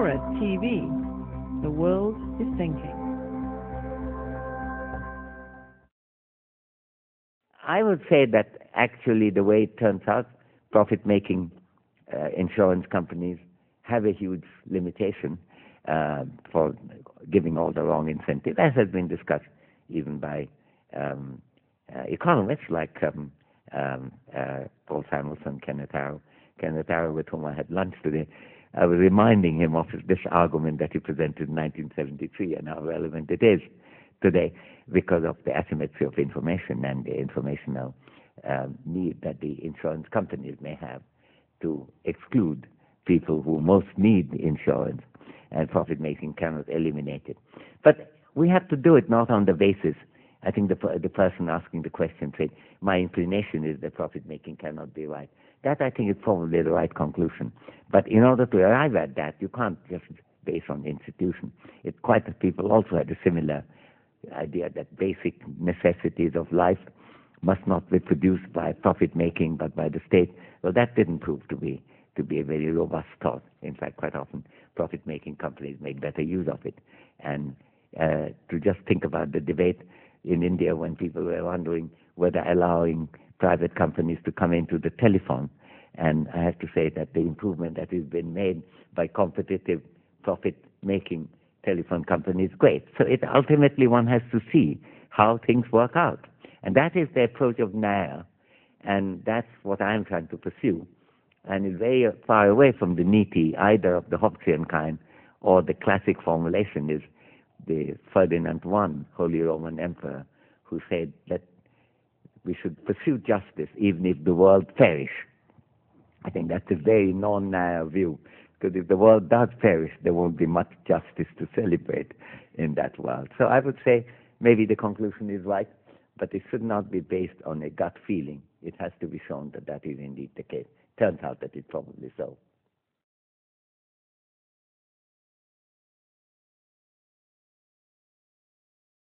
or at TV. The world is thinking. I would say that actually the way it turns out, profit-making insurance companies have a huge limitation for giving all the wrong incentives, as has been discussed even by economists like Paul Samuelson, Kenneth Arrow, with whom I had lunch today. I was reminding him of this argument that he presented in 1973 and how relevant it is today because of the asymmetry of information and the informational need that the insurance companies may have to exclude people who most need insurance, and profit-making cannot eliminate it. But we have to do it not on the basis, I think the person asking the question said, my inclination is that profit-making cannot be right. That, I think, is probably the right conclusion. But in order to arrive at that, you can't just base on the institution. People also had a similar idea that basic necessities of life must not be produced by profit-making but by the state. Well, that didn't prove to be a very robust thought. In fact, quite often profit-making companies make better use of it. And to just think about the debate in India when people were wondering whether allowing private companies to come into the telephone, and I have to say that the improvement that has been made by competitive profit-making telephone companies is great. So ultimately one has to see how things work out. And that is the approach of Nair, and that's what I'm trying to pursue, and is very far away from the niti, either of the Hobbesian kind or the classic formulation is the Ferdinand I, Holy Roman Emperor, who said that we should pursue justice even if the world perish. I think that's a very non-Nair view, because if the world does perish, there won't be much justice to celebrate in that world. So I would say maybe the conclusion is right, but it should not be based on a gut feeling. It has to be shown that that is indeed the case. Turns out that it's probably so.